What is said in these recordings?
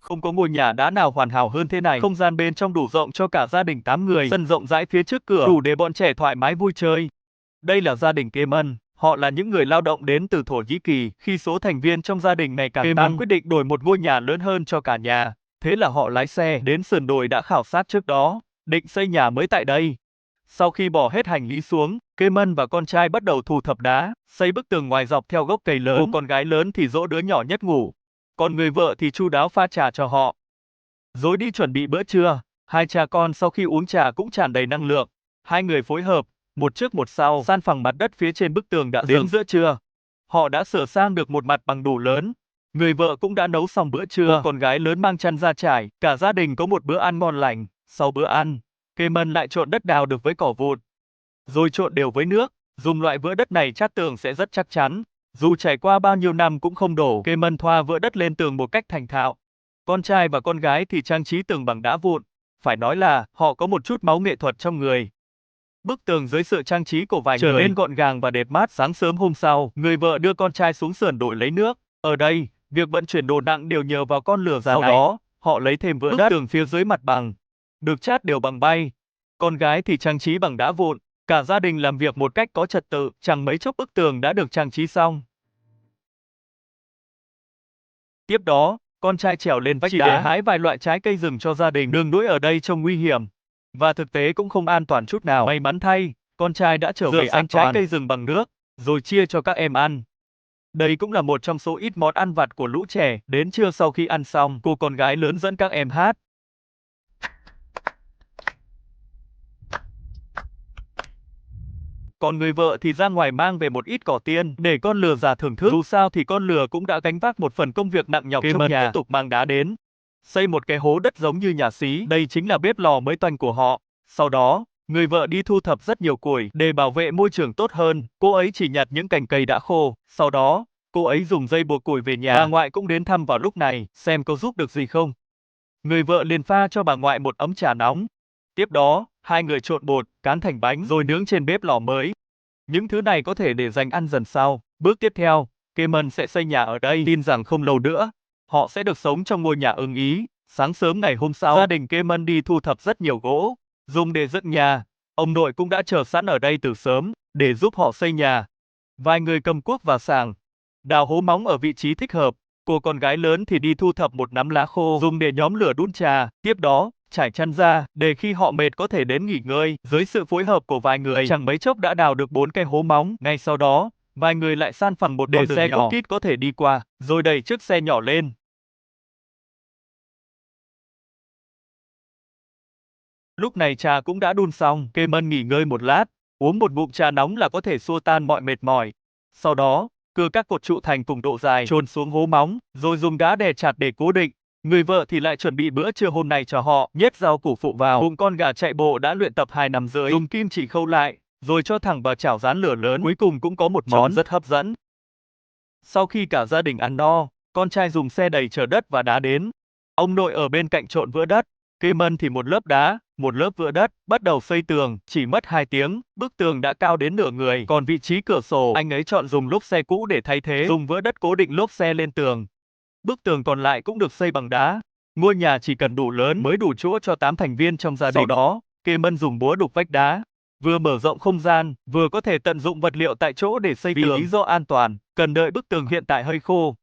Không có ngôi nhà đá nào hoàn hảo hơn thế này. Không gian bên trong đủ rộng cho cả gia đình 8 người, sân rộng rãi phía trước cửa, đủ để bọn trẻ thoải mái vui chơi. Đây là gia đình Kemen. Họ là những người lao động đến từ Thổ Nhĩ Kỳ. Khi số thành viên trong gia đình ngày càng tăng, quyết định đổi một ngôi nhà lớn hơn cho cả nhà. Thế là họ lái xe đến sườn đồi đã khảo sát trước đó, định xây nhà mới tại đây. Sau khi bỏ hết hành lý xuống, Kemen và con trai bắt đầu thu thập đá, xây bức tường ngoài dọc theo gốc cây lớn. Cô con gái lớn thì dỗ đứa nhỏ nhất ngủ, còn người vợ thì chu đáo pha trà cho họ. Rồi đi chuẩn bị bữa trưa. Hai cha con sau khi uống trà cũng tràn đầy năng lượng. Hai người phối hợp, một trước một sau, san phẳng mặt đất phía trên bức tường đã dựng. Đến giữa trưa, họ đã sửa sang được một mặt bằng đủ lớn. Người vợ cũng đã nấu xong bữa trưa, cô con gái lớn mang chăn ra trải, cả gia đình có một bữa ăn ngon lành. Sau bữa ăn, Kemen lại trộn đất đào được với cỏ vụn, rồi trộn đều với nước. Dùng loại vữa đất này chát tường sẽ rất chắc chắn. Dù trải qua bao nhiêu năm cũng không đổ. Kemen thoa vữa đất lên tường một cách thành thạo. Con trai và con gái thì trang trí tường bằng đá vụn. Phải nói là họ có một chút máu nghệ thuật trong người. Bức tường dưới sự trang trí của vài người trở nên gọn gàng và đẹp mắt. Sáng sớm hôm sau, người vợ đưa con trai xuống sườn đồi lấy nước. Ở đây, việc vận chuyển đồ nặng đều nhờ vào con lửa già này. Sau đó, họ lấy thêm vữa đất tường phía dưới mặt bằng, được chát đều bằng bay. Con gái thì trang trí bằng đá vụn. Cả gia đình làm việc một cách có trật tự, chẳng mấy chốc bức tường đã được trang trí xong. Tiếp đó, con trai trèo lên vách đá để hái vài loại trái cây rừng cho gia đình. Đường đuổi ở đây trông nguy hiểm, và thực tế cũng không an toàn chút nào. May mắn thay, con trai đã trở về ăn trái cây rừng bằng nước, rồi chia cho các em ăn. Đây cũng là một trong số ít món ăn vặt của lũ trẻ. Đến trưa sau khi ăn xong, cô con gái lớn dẫn các em hát. Còn người vợ thì ra ngoài mang về một ít cỏ tiên để con lừa già thưởng thức. Dù sao thì con lừa cũng đã gánh vác một phần công việc nặng nhọc trong nhà. Tiếp tục mang đá đến, xây một cái hố đất giống như nhà xí. Đây chính là bếp lò mới toanh của họ. Sau đó, người vợ đi thu thập rất nhiều củi để bảo vệ môi trường tốt hơn. Cô ấy chỉ nhặt những cành cây đã khô. Sau đó, cô ấy dùng dây buộc củi về nhà. Bà ngoại cũng đến thăm vào lúc này, xem có giúp được gì không. Người vợ liền pha cho bà ngoại một ấm trà nóng. Tiếp đó, hai người trộn bột, cán thành bánh rồi nướng trên bếp lò mới. Những thứ này có thể để dành ăn dần sau. Bước tiếp theo, Kemen sẽ xây nhà ở đây. Tin rằng không lâu nữa, họ sẽ được sống trong ngôi nhà ưng ý. Sáng sớm ngày hôm sau, gia đình Kemen đi thu thập rất nhiều gỗ, dùng để dựng nhà. Ông nội cũng đã chờ sẵn ở đây từ sớm, để giúp họ xây nhà. Vài người cầm cuốc và sàng, đào hố móng ở vị trí thích hợp. Cô con gái lớn thì đi thu thập một nắm lá khô, dùng để nhóm lửa đun trà. Tiếp đó, trải chăn ra, để khi họ mệt có thể đến nghỉ ngơi. Dưới sự phối hợp của vài người, chẳng mấy chốc đã đào được 4 cái hố móng. Ngay sau đó, vài người lại san phẳng một con đường xe cút kít có thể đi qua, rồi đẩy chiếc xe nhỏ lên. Lúc này trà cũng đã đun xong, Kemen nghỉ ngơi một lát, uống một ngụm trà nóng là có thể xua tan mọi mệt mỏi. Sau đó, cưa các cột trụ thành cùng độ dài, chôn xuống hố móng, rồi dùng đá đè chặt để cố định. Người vợ thì lại chuẩn bị bữa trưa hôm nay cho họ, nhét rau củ phụ vào, cùng con gà chạy bộ đã luyện tập 2 năm rưỡi, dùng kim chỉ khâu lại, rồi cho thẳng vào chảo rán lửa lớn. Cuối cùng cũng có một món rất hấp dẫn. Sau khi cả gia đình ăn no, con trai dùng xe đẩy chở đất và đá đến. Ông nội ở bên cạnh trộn vữa đất, Kemen thì một lớp đá, một lớp vữa đất, bắt đầu xây tường. Chỉ mất 2 tiếng, bức tường đã cao đến nửa người. Còn vị trí cửa sổ, anh ấy chọn dùng lốp xe cũ để thay thế, dùng vữa đất cố định lốp xe lên tường. Bức tường còn lại cũng được xây bằng đá. Ngôi nhà chỉ cần đủ lớn mới đủ chỗ cho 8 thành viên trong gia đình. Sau đó, Kemen dùng búa đục vách đá, vừa mở rộng không gian, vừa có thể tận dụng vật liệu tại chỗ để xây tường. Vì lý do an toàn, cần đợi bức tường hiện tại hơi khô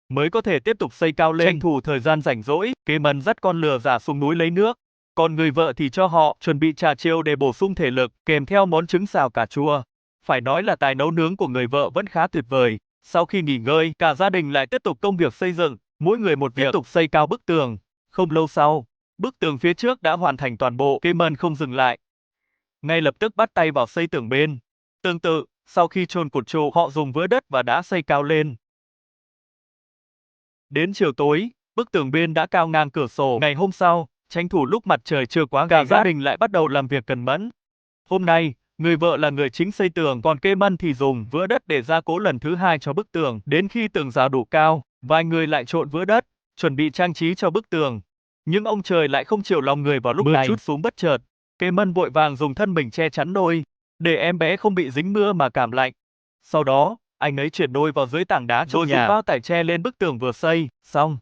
mới có thể tiếp tục xây cao lên. Tranh thủ thời gian rảnh rỗi, Kemen dắt con lừa già xuống núi lấy nước. Còn người vợ thì cho họ chuẩn bị trà chiều để bổ sung thể lực, kèm theo món trứng xào cà chua. Phải nói là tài nấu nướng của người vợ vẫn khá tuyệt vời. Sau khi nghỉ ngơi, cả gia đình lại tiếp tục công việc xây dựng, mỗi người một việc, tiếp tục xây cao bức tường. Không lâu sau, bức tường phía trước đã hoàn thành toàn bộ. Kemen không dừng lại, ngay lập tức bắt tay vào xây tường bên. Tương tự, sau khi chôn cột trụ, họ dùng vữa đất và đá xây cao lên. Đến chiều tối, bức tường bên đã cao ngang cửa sổ. Ngày hôm sau, tranh thủ lúc mặt trời chưa quá gay gắt, cả gia đình lại bắt đầu làm việc cần mẫn. Hôm nay, người vợ là người chính xây tường, còn Kemen thì dùng vữa đất để gia cố lần thứ 2 cho bức tường. Đến khi tường rào đủ cao, vài người lại trộn vữa đất, chuẩn bị trang trí cho bức tường. Nhưng ông trời lại không chiều lòng người vào lúc này. Mưa trút xuống bất chợt, Kemen vội vàng dùng thân mình che chắn đôi, để em bé không bị dính mưa mà cảm lạnh. Sau đó, anh ấy chuyển đôi vào dưới tảng đá trong nhà, rồi dùng bao tải che lên bức tường vừa xây xong.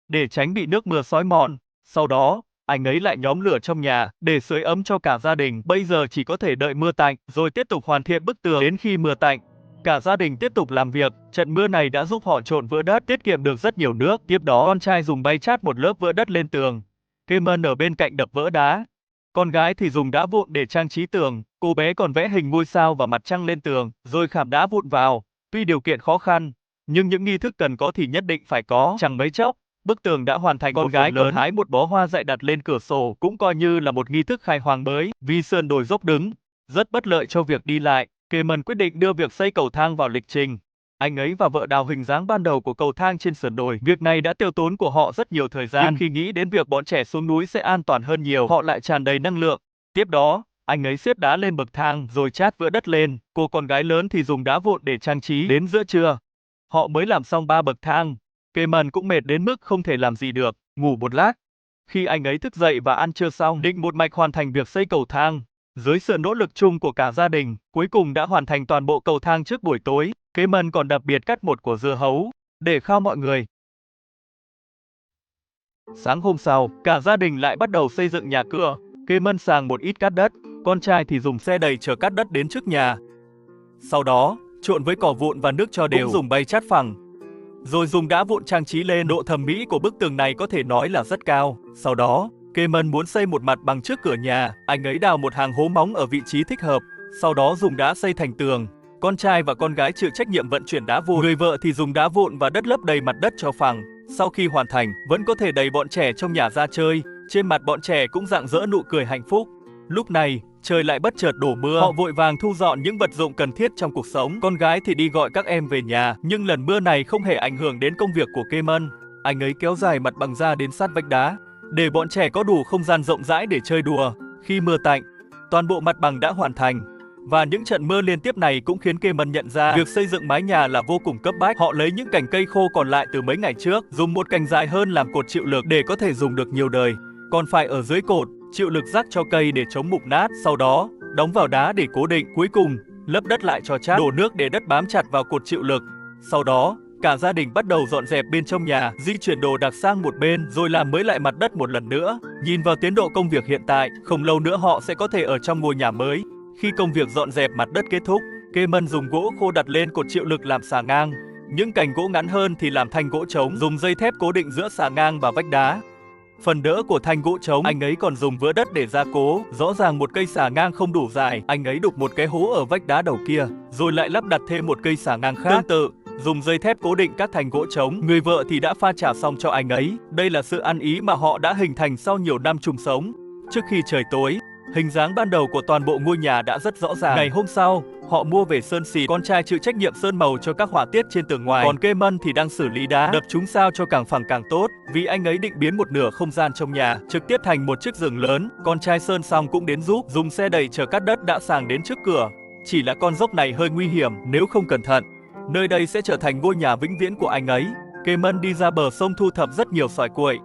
để tránh bị nước mưa xói mòn. Sau đó, anh ấy lại nhóm lửa trong nhà để sưởi ấm cho cả gia đình. Bây giờ chỉ có thể đợi mưa tạnh rồi tiếp tục hoàn thiện bức tường đến khi mưa tạnh. Cả gia đình tiếp tục làm việc, trận mưa này đã giúp họ trộn vữa đất, tiết kiệm được rất nhiều nước. Tiếp đó, con trai dùng bay chát một lớp vữa đất lên tường. Cayman ở bên cạnh đập vỡ đá. Con gái thì dùng đá vụn để trang trí tường. Cô bé còn vẽ hình ngôi sao và mặt trăng lên tường, rồi khảm đá vụn vào. Tuy điều kiện khó khăn, nhưng những nghi thức cần có thì nhất định phải có. Chẳng mấy chốc, bức tường đã hoàn thành. Con gái còn hái một bó hoa dại đặt lên cửa sổ, cũng coi như là một nghi thức khai hoang mới. Vì sườn đồi dốc đứng, rất bất lợi cho việc đi lại, Cayman quyết định đưa việc xây cầu thang vào lịch trình. Anh ấy và vợ đào hình dáng ban đầu của cầu thang trên sườn đồi. Việc này đã tiêu tốn của họ rất nhiều thời gian. Nhưng khi nghĩ đến việc bọn trẻ xuống núi sẽ an toàn hơn nhiều, họ lại tràn đầy năng lượng. Tiếp đó, anh ấy xếp đá lên bậc thang rồi chát vữa đất lên. Cô con gái lớn thì dùng đá vụn để trang trí. Đến giữa trưa, họ mới làm xong 3 bậc thang. Cayman cũng mệt đến mức không thể làm gì được, ngủ một lát. Khi anh ấy thức dậy và ăn trưa xong, định một mạch hoàn thành việc xây cầu thang. Dưới sự nỗ lực chung của cả gia đình, cuối cùng đã hoàn thành toàn bộ cầu thang trước buổi tối. Cayman còn đặc biệt cắt một quả dưa hấu để khao mọi người. Sáng hôm sau, cả gia đình lại bắt đầu xây dựng nhà cửa. Cayman sàng một ít cát đất, con trai thì dùng xe đẩy chở cát đất đến trước nhà. Sau đó, trộn với cỏ vụn và nước cho đều, cũng dùng bay chát phẳng, rồi dùng đá vụn trang trí lên. Độ thẩm mỹ của bức tường này có thể nói là rất cao. Sau đó, Cayman muốn xây một mặt bằng trước cửa nhà. Anh ấy đào một hàng hố móng ở vị trí thích hợp, sau đó dùng đá xây thành tường. Con trai và con gái chịu trách nhiệm vận chuyển đá vụn. Người vợ thì dùng đá vụn và đất lấp đầy mặt đất cho phẳng. Sau khi hoàn thành, vẫn có thể đẩy bọn trẻ trong nhà ra chơi. Trên mặt bọn trẻ cũng rạng rỡ nụ cười hạnh phúc. Lúc này, trời lại bất chợt đổ mưa. Họ vội vàng thu dọn những vật dụng cần thiết trong cuộc sống. Con gái thì đi gọi các em về nhà, nhưng lần mưa này không hề ảnh hưởng đến công việc của Cayman. Anh ấy kéo dài mặt bằng ra đến sát vách đá, để bọn trẻ có đủ không gian rộng rãi để chơi đùa. Khi mưa tạnh, toàn bộ mặt bằng đã hoàn thành. Và những trận mưa liên tiếp này cũng khiến Cayman nhận ra việc xây dựng mái nhà là vô cùng cấp bách. Họ lấy những cành cây khô còn lại từ mấy ngày trước, dùng một cành dài hơn làm cột chịu lực để có thể dùng được nhiều đời. Còn phải ở dưới cột, chịu lực rắc cho cây để chống mục nát. Sau đó, đóng vào đá để cố định. Cuối cùng, lấp đất lại cho chắc, đổ nước để đất bám chặt vào cột chịu lực. Sau đó, cả gia đình bắt đầu dọn dẹp bên trong nhà, di chuyển đồ đạc sang một bên, rồi làm mới lại mặt đất một lần nữa. Nhìn vào tiến độ công việc hiện tại, không lâu nữa họ sẽ có thể ở trong ngôi nhà mới. Khi công việc dọn dẹp mặt đất kết thúc, Cayman dùng gỗ khô đặt lên cột chịu lực làm xà ngang. Những cành gỗ ngắn hơn thì làm thanh gỗ trống, dùng dây thép cố định giữa xà ngang và vách đá. Phần đỡ của thanh gỗ trống, anh ấy còn dùng vữa đất để gia cố. Rõ ràng một cây xà ngang không đủ dài, anh ấy đục một cái hố ở vách đá đầu kia, rồi lại lắp đặt thêm một cây xà ngang khác. Tương tự, dùng dây thép cố định các thanh gỗ trống. Người vợ thì đã pha trà xong cho anh ấy. Đây là sự ăn ý mà họ đã hình thành sau nhiều năm chung sống. Trước khi trời tối, hình dáng ban đầu của toàn bộ ngôi nhà đã rất rõ ràng. Ngày hôm sau, họ mua về sơn xịt. Con trai chịu trách nhiệm sơn màu cho các họa tiết trên tường ngoài, còn Cayman thì đang xử lý đá, đập chúng sao cho càng phẳng càng tốt. Vì anh ấy định biến một nửa không gian trong nhà trực tiếp thành một chiếc giường lớn. Con trai sơn xong cũng đến giúp, dùng xe đẩy chở cát đất đã sàng đến trước cửa. Chỉ là con dốc này hơi nguy hiểm, nếu không cẩn thận, nơi đây sẽ trở thành ngôi nhà vĩnh viễn của anh ấy. Cayman đi ra bờ sông thu thập rất nhiều sỏi cuội.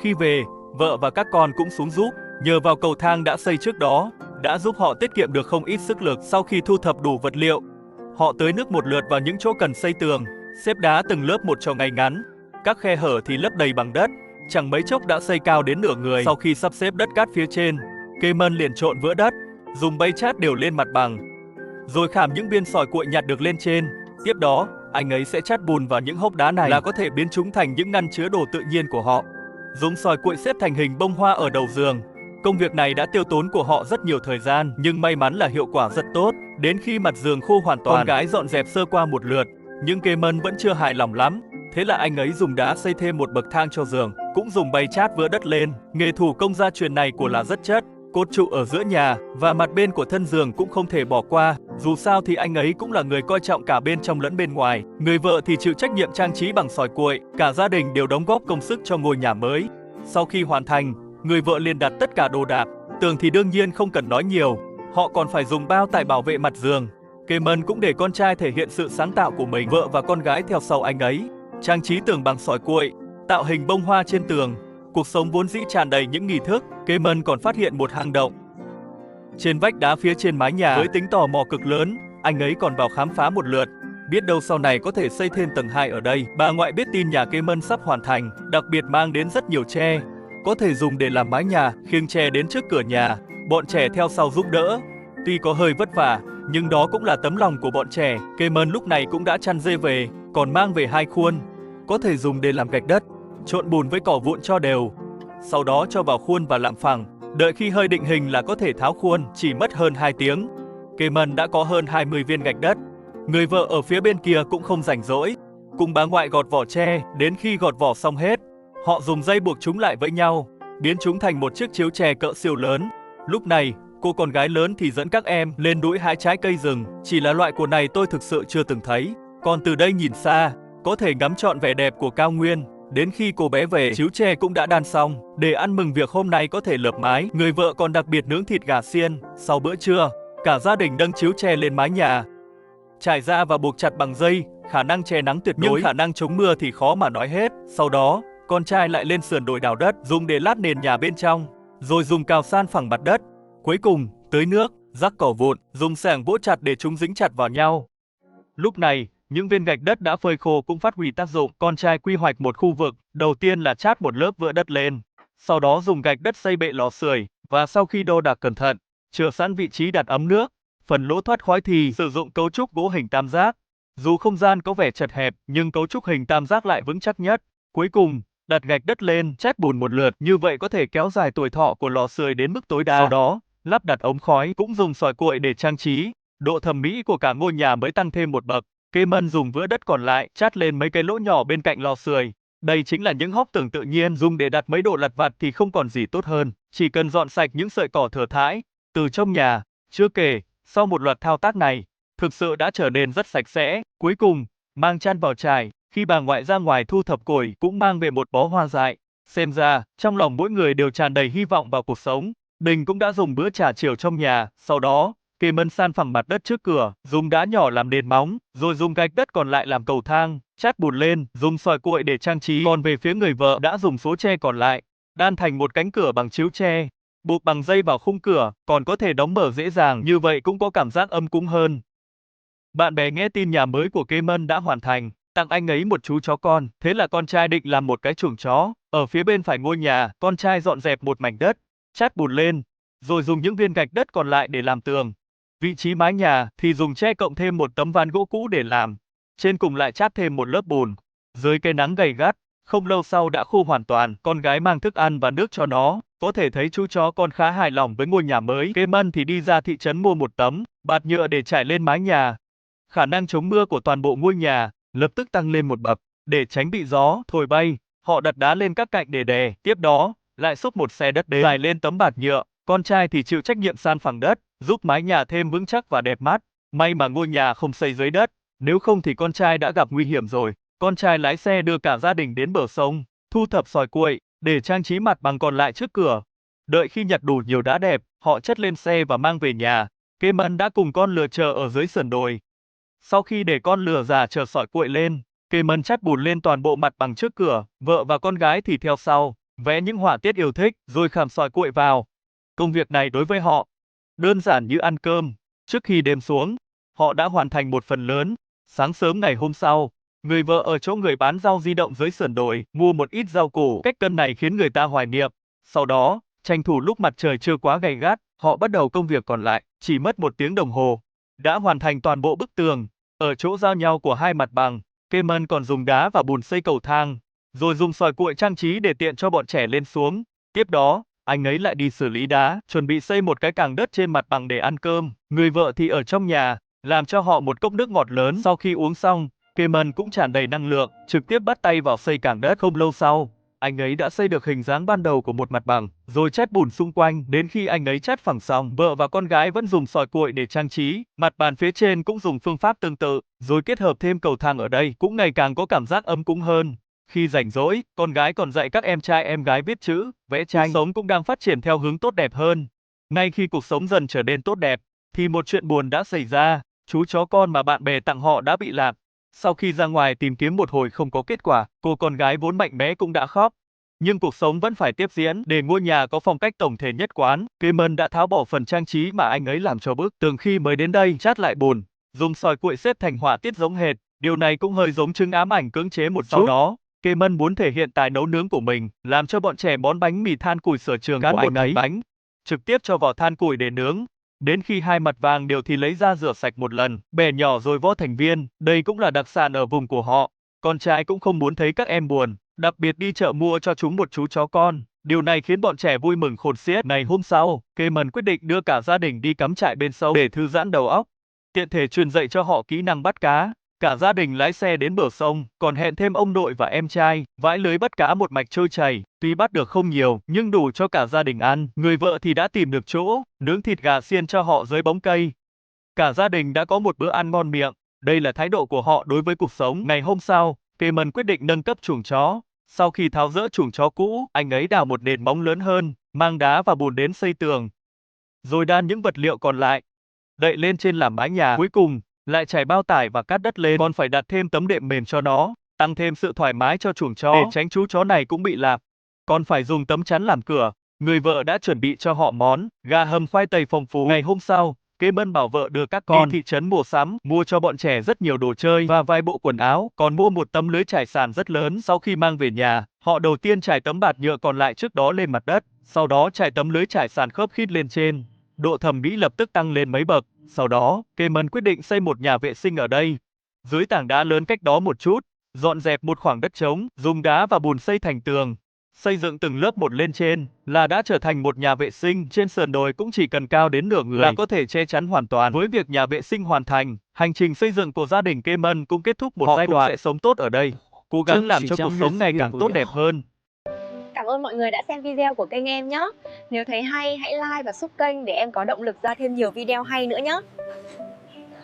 Khi về, vợ và các con cũng xuống giúp. Nhờ vào cầu thang đã xây trước đó, đã giúp họ tiết kiệm được không ít sức lực. Sau khi thu thập đủ vật liệu, họ tưới nước một lượt vào những chỗ cần xây tường, xếp đá từng lớp một cho ngay ngắn. Các khe hở thì lấp đầy bằng đất, chẳng mấy chốc đã xây cao đến nửa người. Sau khi sắp xếp đất cát phía trên, Cayman liền trộn vữa đất, dùng bay chát đều lên mặt bằng, rồi khảm những viên sỏi cuội nhặt được lên trên. Tiếp đó, anh ấy sẽ chát bùn vào những hốc đá này là có thể biến chúng thành những ngăn chứa đồ tự nhiên của họ. Dùng sỏi cuội xếp thành hình bông hoa ở đầu giường. Công việc này đã tiêu tốn của họ rất nhiều thời gian, nhưng may mắn là hiệu quả rất tốt. Đến khi mặt giường khô hoàn toàn, con gái dọn dẹp sơ qua một lượt, nhưng Cayman vẫn chưa hài lòng lắm. Thế là anh ấy dùng đá xây thêm một bậc thang cho giường, cũng dùng bay chát vữa đất lên. Nghề thủ công gia truyền này của là rất chất. Cột trụ ở giữa nhà và mặt bên của thân giường cũng không thể bỏ qua. Dù sao thì anh ấy cũng là người coi trọng cả bên trong lẫn bên ngoài. Người vợ thì chịu trách nhiệm trang trí bằng sỏi cuội. Cả gia đình đều đóng góp công sức cho ngôi nhà mới. Sau khi hoàn thành, người vợ liền đặt tất cả đồ đạc. Tường thì đương nhiên không cần nói nhiều, họ còn phải dùng bao tải bảo vệ mặt giường. Cayman cũng để con trai thể hiện sự sáng tạo của mình. Vợ và con gái theo sau anh ấy, trang trí tường bằng sỏi cuội, tạo hình bông hoa trên tường. Cuộc sống vốn dĩ tràn đầy những nghi thức. Cayman còn phát hiện một hang động trên vách đá phía trên mái nhà. Với tính tò mò cực lớn, anh ấy còn vào khám phá một lượt. Biết đâu sau này có thể xây thêm tầng 2 ở đây. Bà ngoại biết tin nhà kế Mân sắp hoàn thành, đặc biệt mang đến rất nhiều tre, có thể dùng để làm mái nhà, khiêng tre đến trước cửa nhà, bọn trẻ theo sau giúp đỡ. Tuy có hơi vất vả, nhưng đó cũng là tấm lòng của bọn trẻ. Kế Mân lúc này cũng đã chăn dê về, còn mang về 2 khuôn, có thể dùng để làm gạch đất, trộn bùn với cỏ vụn cho đều. Sau đó cho vào khuôn và làm phẳng, đợi khi hơi định hình là có thể tháo khuôn, chỉ mất hơn 2 tiếng. Kế Mân đã có hơn 20 viên gạch đất. Người vợ ở phía bên kia cũng không rảnh rỗi, cùng bà ngoại gọt vỏ tre, đến khi gọt vỏ xong hết, họ dùng dây buộc chúng lại với nhau, biến chúng thành một chiếc chiếu tre cỡ siêu lớn. Lúc này, cô con gái lớn thì dẫn các em lên núi hái trái cây rừng, chỉ là loại của này tôi thực sự chưa từng thấy. Còn từ đây nhìn xa, có thể ngắm trọn vẻ đẹp của cao nguyên. Đến khi cô bé về, chiếu tre cũng đã đan xong, để ăn mừng việc hôm nay có thể lợp mái. Người vợ còn đặc biệt nướng thịt gà xiên. Sau bữa trưa, cả gia đình nâng chiếu tre lên mái nhà, trải ra và buộc chặt bằng dây, khả năng che nắng tuyệt đối, nhưng khả năng chống mưa thì khó mà nói hết. Sau đó, con trai lại lên sườn đồi đào đất, dùng để lát nền nhà bên trong, rồi dùng cào san phẳng mặt đất. Cuối cùng, tưới nước, rắc cỏ vụn, dùng xẻng vỗ chặt để chúng dính chặt vào nhau. Lúc này, những viên gạch đất đã phơi khô cũng phát huy tác dụng. Con trai quy hoạch một khu vực, đầu tiên là chát một lớp vữa đất lên, sau đó dùng gạch đất xây bệ lò sưởi, và sau khi đo đạc cẩn thận, chừa sẵn vị trí đặt ấm nước. Phần lỗ thoát khói thì sử dụng cấu trúc gỗ hình tam giác. Dù không gian có vẻ chật hẹp, nhưng cấu trúc hình tam giác lại vững chắc nhất. Cuối cùng, đặt gạch đất lên, chát bùn một lượt, như vậy có thể kéo dài tuổi thọ của lò sưởi đến mức tối đa. Sau đó, lắp đặt ống khói, cũng dùng sỏi cuội để trang trí. Độ thẩm mỹ của cả ngôi nhà mới tăng thêm một bậc. Kế Mân dùng vữa đất còn lại chát lên mấy cái lỗ nhỏ bên cạnh lò sưởi. Đây chính là những hốc tường tự nhiên, dùng để đặt mấy đồ lặt vặt thì không còn gì tốt hơn. Chỉ cần dọn sạch những sợi cỏ thừa thãi từ trong nhà. Chưa kể, sau một loạt thao tác này, thực sự đã trở nên rất sạch sẽ. Cuối cùng, mang chăn vào trải, khi bà ngoại ra ngoài thu thập củi cũng mang về một bó hoa dại. Xem ra, trong lòng mỗi người đều tràn đầy hy vọng vào cuộc sống. Đình cũng đã dùng bữa trà chiều trong nhà, sau đó, Kế Mân san phẳng mặt đất trước cửa, dùng đá nhỏ làm nền móng, rồi dùng gạch đất còn lại làm cầu thang, chát bùn lên, dùng sỏi cuội để trang trí. Còn về phía người vợ đã dùng số tre còn lại, đan thành một cánh cửa bằng chiếu tre, buộc bằng dây vào khung cửa, còn có thể đóng mở dễ dàng, như vậy cũng có cảm giác ấm cúng hơn. Bạn bè nghe tin nhà mới của Kế Mân đã hoàn thành, tặng anh ấy một chú chó con, thế là con trai định làm một cái chuồng chó. Ở phía bên phải ngôi nhà, con trai dọn dẹp một mảnh đất, chát bùn lên, rồi dùng những viên gạch đất còn lại để làm tường. Vị trí mái nhà thì dùng tre cộng thêm một tấm ván gỗ cũ để làm, trên cùng lại chát thêm một lớp bùn. Dưới cây nắng gay gắt, không lâu sau đã khô hoàn toàn. Con gái mang thức ăn và nước cho nó, có thể thấy chú chó con khá hài lòng với ngôi nhà mới. Kế Mân thì đi ra thị trấn mua một tấm bạt nhựa để trải lên mái nhà. Khả năng chống mưa của toàn bộ ngôi nhà lập tức tăng lên một bậc. Để tránh bị gió thổi bay, họ đặt đá lên các cạnh để đè. Tiếp đó, lại xúc một xe đất đế dài lên tấm bạt nhựa. Con trai thì chịu trách nhiệm san phẳng đất, giúp mái nhà thêm vững chắc và đẹp mắt. May mà ngôi nhà không xây dưới đất, nếu không thì con trai đã gặp nguy hiểm rồi. Con trai lái xe đưa cả gia đình đến bờ sông, thu thập sỏi cuội để trang trí mặt bằng còn lại trước cửa. Đợi khi nhặt đủ nhiều đá đẹp, họ chất lên xe và mang về nhà. Kế Mân đã cùng con lừa chờ ở dưới sườn đồi. Sau khi để con lừa già chờ sỏi cuội lên, Kế Mân chát bùn lên toàn bộ mặt bằng trước cửa, vợ và con gái thì theo sau, vẽ những họa tiết yêu thích, rồi khảm sỏi cuội vào. Công việc này đối với họ đơn giản như ăn cơm. Trước khi đêm xuống, họ đã hoàn thành một phần lớn. Sáng sớm ngày hôm sau, người vợ ở chỗ người bán rau di động dưới sườn đồi, mua một ít rau củ. Cách cân này khiến người ta hoài niệm. Sau đó, tranh thủ lúc mặt trời chưa quá gay gắt, họ bắt đầu công việc còn lại. Chỉ mất 1 tiếng đồng hồ, đã hoàn thành toàn bộ bức tường. Ở chỗ giao nhau của hai mặt bằng, Kế Mân còn dùng đá và bùn xây cầu thang, rồi dùng sỏi cuội trang trí để tiện cho bọn trẻ lên xuống. Tiếp đó, anh ấy lại đi xử lý đá, chuẩn bị xây một cái cảng đất trên mặt bằng để ăn cơm. Người vợ thì ở trong nhà, làm cho họ một cốc nước ngọt lớn. Sau khi uống xong, Kế Mân cũng tràn đầy năng lượng, trực tiếp bắt tay vào xây cảng đất. Không lâu sau, anh ấy đã xây được hình dáng ban đầu của một mặt bằng, rồi chát bùn xung quanh. Đến khi anh ấy chát phẳng xong, vợ và con gái vẫn dùng sỏi cuội để trang trí. Mặt bàn phía trên cũng dùng phương pháp tương tự, rồi kết hợp thêm cầu thang ở đây, cũng ngày càng có cảm giác ấm cúng hơn. Khi rảnh rỗi, con gái còn dạy các em trai em gái viết chữ, vẽ tranh. Cuộc sống cũng đang phát triển theo hướng tốt đẹp hơn. Ngay khi cuộc sống dần trở nên tốt đẹp, thì một chuyện buồn đã xảy ra. Chú chó con mà bạn bè tặng họ đã bị lạc. Sau khi ra ngoài tìm kiếm một hồi không có kết quả, cô con gái vốn mạnh mẽ cũng đã khóc. Nhưng cuộc sống vẫn phải tiếp diễn. Để ngôi nhà có phong cách tổng thể nhất quán, Kế Mân đã tháo bỏ phần trang trí mà anh ấy làm cho bức tường khi mới đến đây, chát lại bùn, dùng sỏi cuội xếp thành họa tiết giống hệt. Điều này cũng hơi giống chứng ám ảnh cưỡng chế một chút. Sau đó, Kemen muốn thể hiện tài nấu nướng của mình, làm cho bọn trẻ món bánh mì than củi sở trường của anh ấy, bánh trực tiếp cho vào than củi để nướng. Đến khi hai mặt vàng đều thì lấy ra rửa sạch một lần, bẻ nhỏ rồi vo thành viên. Đây cũng là đặc sản ở vùng của họ. Con trai cũng không muốn thấy các em buồn, đặc biệt đi chợ mua cho chúng một chú chó con. Điều này khiến bọn trẻ vui mừng khôn xiết. Ngày hôm sau, Kemen quyết định đưa cả gia đình đi cắm trại bên sông để thư giãn đầu óc, tiện thể truyền dạy cho họ kỹ năng bắt cá. Cả gia đình lái xe đến bờ sông, còn hẹn thêm ông nội và em trai, vãi lưới bắt cá một mạch trôi chảy. Tuy bắt được không nhiều, nhưng đủ cho cả gia đình ăn. Người vợ thì đã tìm được chỗ, nướng thịt gà xiên cho họ dưới bóng cây. Cả gia đình đã có một bữa ăn ngon miệng. Đây là thái độ của họ đối với cuộc sống. Ngày hôm sau, Kemen quyết định nâng cấp chuồng chó. Sau khi tháo dỡ chuồng chó cũ, anh ấy đào một nền móng lớn hơn, mang đá và bùn đến xây tường, rồi đan những vật liệu còn lại, đậy lên trên làm mái nhà. Cuối cùng, lại trải bao tải và cát đất lên, còn phải đặt thêm tấm đệm mềm cho nó, tăng thêm sự thoải mái cho chuồng chó. Để tránh chú chó này cũng bị lạc, còn phải dùng tấm chắn làm cửa. Người vợ đã chuẩn bị cho họ món gà hầm khoai tây phong phú. Ngày hôm sau, Kemen bảo vợ đưa các con đi thị trấn mua sắm, mua cho bọn trẻ rất nhiều đồ chơi và vài bộ quần áo, còn mua một tấm lưới trải sàn rất lớn. Sau khi mang về nhà, họ đầu tiên trải tấm bạt nhựa còn lại trước đó lên mặt đất, sau đó trải tấm lưới trải sàn khớp khít lên trên. Độ thẩm mỹ lập tức tăng lên mấy bậc. Sau đó, Kemen quyết định xây một nhà vệ sinh ở đây. Dưới tảng đá lớn cách đó một chút, dọn dẹp một khoảng đất trống, dùng đá và bùn xây thành tường, xây dựng từng lớp một lên trên, là đã trở thành một nhà vệ sinh. Trên sườn đồi cũng chỉ cần cao đến nửa người là có thể che chắn hoàn toàn. Với việc nhà vệ sinh hoàn thành, hành trình xây dựng của gia đình Kemen cũng kết thúc một giai đoạn. Sẽ sống tốt ở đây, cố gắng làm cho cuộc sống ngày càng tốt đẹp hơn. Cảm ơn mọi người đã xem video của kênh em nhé. Nếu thấy hay, hãy like và sub kênh để em có động lực ra thêm nhiều video hay nữa nhé.